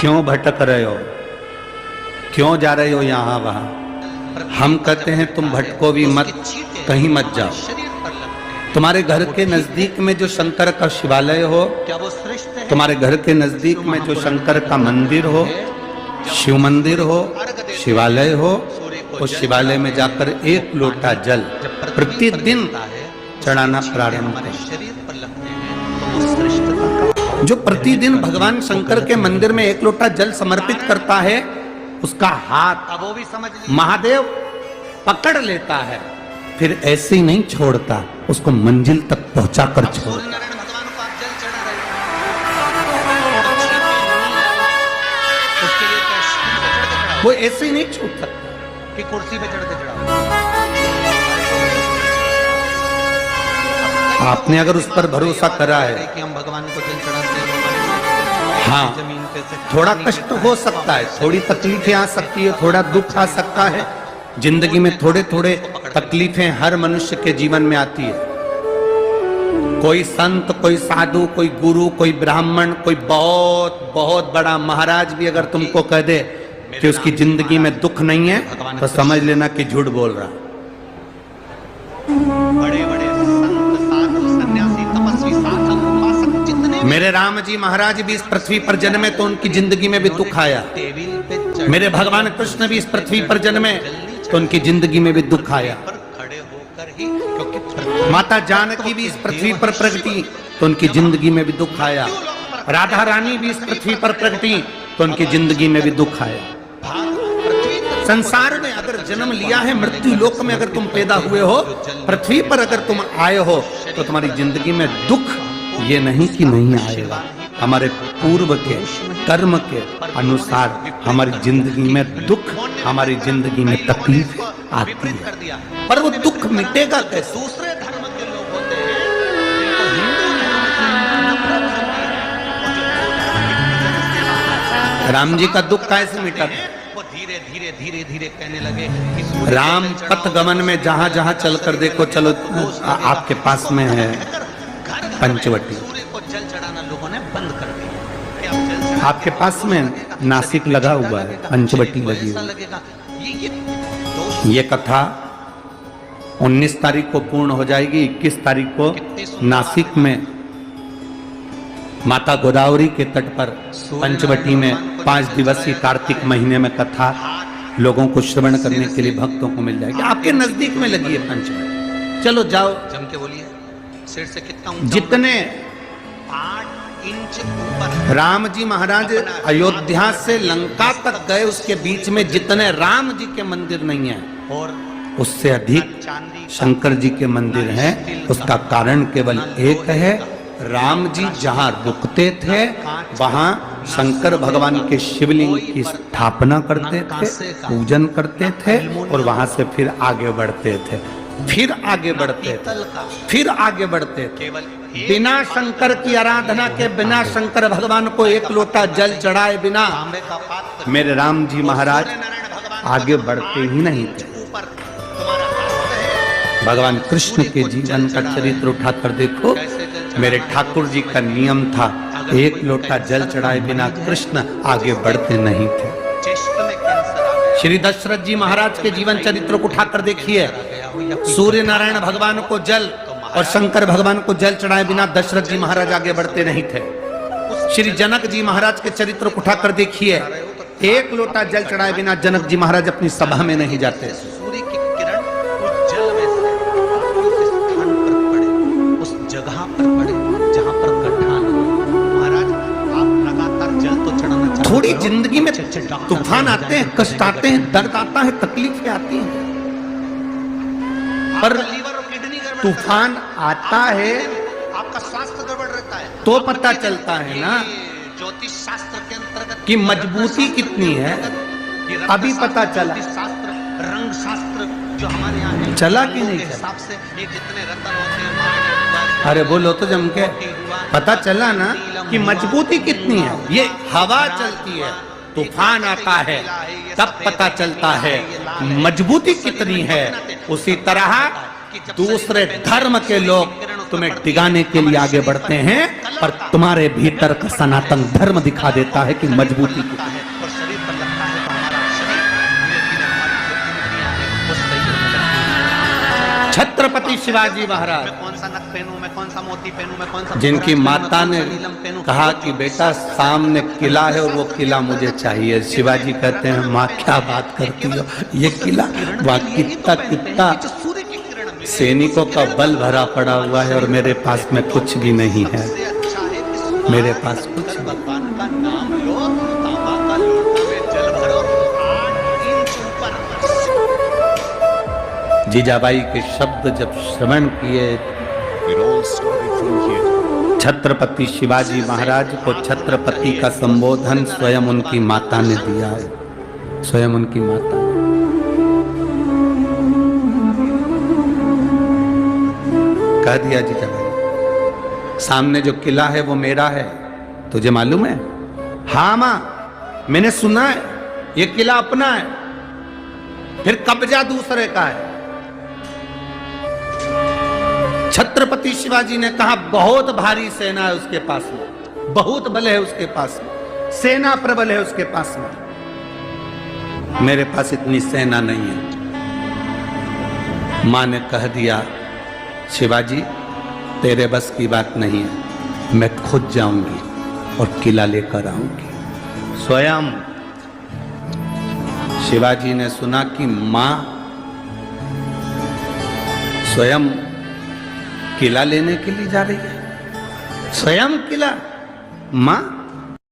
क्यों भटक रहे हो, क्यों जा रहे हो यहाँ वहाँ? हम कहते हैं तुम भटको भी मत, कहीं मत जाओ। तुम्हारे घर के नजदीक में जो शंकर का शिवालय हो, तुम्हारे घर के नजदीक में जो शंकर का मंदिर हो, शिव मंदिर हो, शिवालय हो, उस शिवालय में जाकर एक लोटा जल प्रतिदिन चढ़ाना प्रारंभ करें। जो प्रतिदिन भगवान शंकर के मंदिर में एक लोटा जल समर्पित करता है, उसका हाथ महादेव पकड़ लेता है, फिर ऐसे ही नहीं छोड़ता, उसको मंजिल तक पहुंचाकर छोड़ता। वो ऐसे ही नहीं छूट सकता कि कुर्सी पे चढ़ के चढ़ाओ। आपने अगर उस पर भरोसा करा है कि हम भगवान को जल चढ़ाते हैं, हाँ, जमीन पे से थोड़ा कष्ट हो सकता है, थोड़ी तकलीफें आ सकती है, थोड़ा दुख आ सकता है। जिंदगी में थोड़े थोड़े तकलीफें हर मनुष्य के जीवन में आती है। कोई संत, कोई साधु, कोई गुरु, कोई ब्राह्मण, कोई बहुत बहुत बड़ा महाराज भी अगर तुमको कह दे कि उसकी जिंदगी में दुख नहीं है, तो समझ लेना कि झूठ बोल रहा। बड़े बड़े संत, साधु, सन्यासी, तपस्वी, साधक, उपासक जितने, मेरे राम जी महाराज भी इस पृथ्वी पर जन्मे तो उनकी जिंदगी में भी दुख आया। मेरे भगवान कृष्ण भी इस पृथ्वी पर जन्मे तो उनकी जिंदगी में भी दुख आया। माता जानकी भी इस पृथ्वी पर प्रगटी तो उनकी जिंदगी में भी दुख आया। राधा रानी भी इस पृथ्वी पर प्रगटी तो उनकी जिंदगी में भी दुख आया। संसार में अगर जन्म लिया है, मृत्यु लोक में अगर तुम पैदा हुए हो, पृथ्वी पर अगर तुम आए हो, तो तुम्हारी जिंदगी में दुख ये नहीं कि नहीं आएगा। हमारे पूर्व के कर्म के अनुसार हमारी जिंदगी में दुख, हमारी जिंदगी में तकलीफ आती है, पर वो दुख मिटेगा कैसे? दूसरे धर्म के लोग होते हैं, राम जी का दुख कैसे मिटा? वो धीरे धीरे धीरे धीरे कहने लगे, राम पथ गमन में जहां जहां चलकर देखो, चलो आपके पास में है पंचवटी, आपके पास में नासिक लगा हुआ है, पंचवटी लगी हुई। ये कथा 19 तारीख को पूर्ण हो जाएगी। 21 तारीख को नासिक में माता गोदावरी के तट पर पंचवटी में 5 दिवसीय कार्तिक महीने में कथा लोगों को श्रवण करने के लिए भक्तों को मिल जाएगी। आपके नजदीक में लगी है पंचवटी, चलो जाओ, जम के बोलिए। सिर से कितना जितने 8 इंच ऊपर राम जी महाराज अयोध्या से लंका तक गए, उसके बीच में जितने राम जी के मंदिर नहीं है, और उससे अधिक शंकर जी के मंदिर हैं। उसका कारण केवल एक है, राम जी जहां रुकते थे वहां शंकर भगवान के शिवलिंग की स्थापना करते थे, पूजन करते थे, और वहां से फिर आगे बढ़ते थे, फिर आगे बढ़ते थे, फिर आगे बढ़ते थे। बिना शंकर की आराधना के, बिना शंकर भगवान को एक लोटा जल चढ़ाए बिना मेरे राम जी महाराज आगे बढ़ते ही नहीं थे। भगवान कृष्ण के जीवन का चरित्र उठाकर देखो। मेरे ठाकुर जी का नियम था, एक लोटा जल चढ़ाए बिना कृष्ण आगे बढ़ते नहीं थे। श्री दशरथ जी महाराज के जीवन चरित्र को उठाकर देखिए। सूर्य नारायण भगवान को जल और शंकर भगवान को जल चढ़ाए बिना दशरथ जी महाराज आगे बढ़ते नहीं थे। श्री जनक जी महाराज के चरित्र को उठाकर देखिए। एक लोटा जल चढ़ाए बिना जनक जी महाराज अपनी सभा में नहीं जाते। सूर्य की किरण उस जल में से उस जगह पर पड़े जहां पर गड्ढा नहीं। महाराज आप लगातार जल तो चढ़ाना चाहते, थोड़ी जिंदगी में तूफान आते हैं, कष्ट आते हैं, दर्द आता है, तकलीफें आती हैं, पर तूफान आता है, आपका स्वास्थ्य गड़बड़ रहता है, तो पता चलता है ना ज्योतिष शास्त्र के अंतर्गत कि मजबूती कितनी है। अभी पता चला, रंग शास्त्र जो हमारे यहाँ है, चला कि नहीं चला? ये जितने रत्न होते हैं, अरे बोलो तो जम के, पता चला ना कि मजबूती कितनी है। ये हवा चलती है, तूफान आता है, तब पता चलता है मजबूती कितनी है। उसी तरह दूसरे धर्म के लोग तुम्हें डिगाने के लिए आगे बढ़ते हैं, पर तुम्हारे भीतर का सनातन धर्म दिखा देता है कि मजबूती कितनी है। और शरीर पर लगता है तो हमारा शरीर धीरे धीरे हमारी जो इंद्रियां हैं वो सही होने लगती हैं। छत्रपति शिवाजी महाराज, मैं कौन सा नथ पहनूं, मैं कौन सा मोती पहनूं, मैं कौन सा जिनकी मुखड़ा माता पहनूं, ने मैं कौन सा नीलम पहनूं, कहा कि बेटा सामने किला है और वो किला मुझे चाहिए, शिवाजी कहते हैं माँ क्या बात करती हो, ये किला वह कितना कितना सूर्य की किरण मिले, सैनिकों का बल भरा पड़ा हुआ है और मेरे पास में कुछ भी नहीं है, सबसे अच्छा है इस मेरे पास कुछ नहीं। भगवान का नाम लो, तांबा का लोटा में जल भरो, 8 इंच ऊपर जीजाबाई के शब्द जब श्रवण किए, It all started from here. Chhatrapati Shivaji Maharaj को छत्रपति का संबोधन स्वयं उनकी माता ने दिया है, स्वयं उनकी माता ने। कह दिया जीजाबाई, सामने जो किला है वो मेरा है, तुझे मालूम है? हाँ मां, मैंने सुना है ये किला अपना है, फिर कब्जा दूसरे का है। छत्रपति शिवाजी ने कहा बहुत भारी सेना है उसके पास में, बहुत बल है उसके पास में, सेना प्रबल है उसके पास में, मेरे पास इतनी सेना नहीं है। मां ने कह दिया शिवाजी तेरे बस की बात नहीं है, मैं खुद जाऊंगी और किला लेकर आऊंगी। स्वयं शिवाजी ने सुना कि मां स्वयं किला लेने के लिए जा रही है, स्वयं किला। मां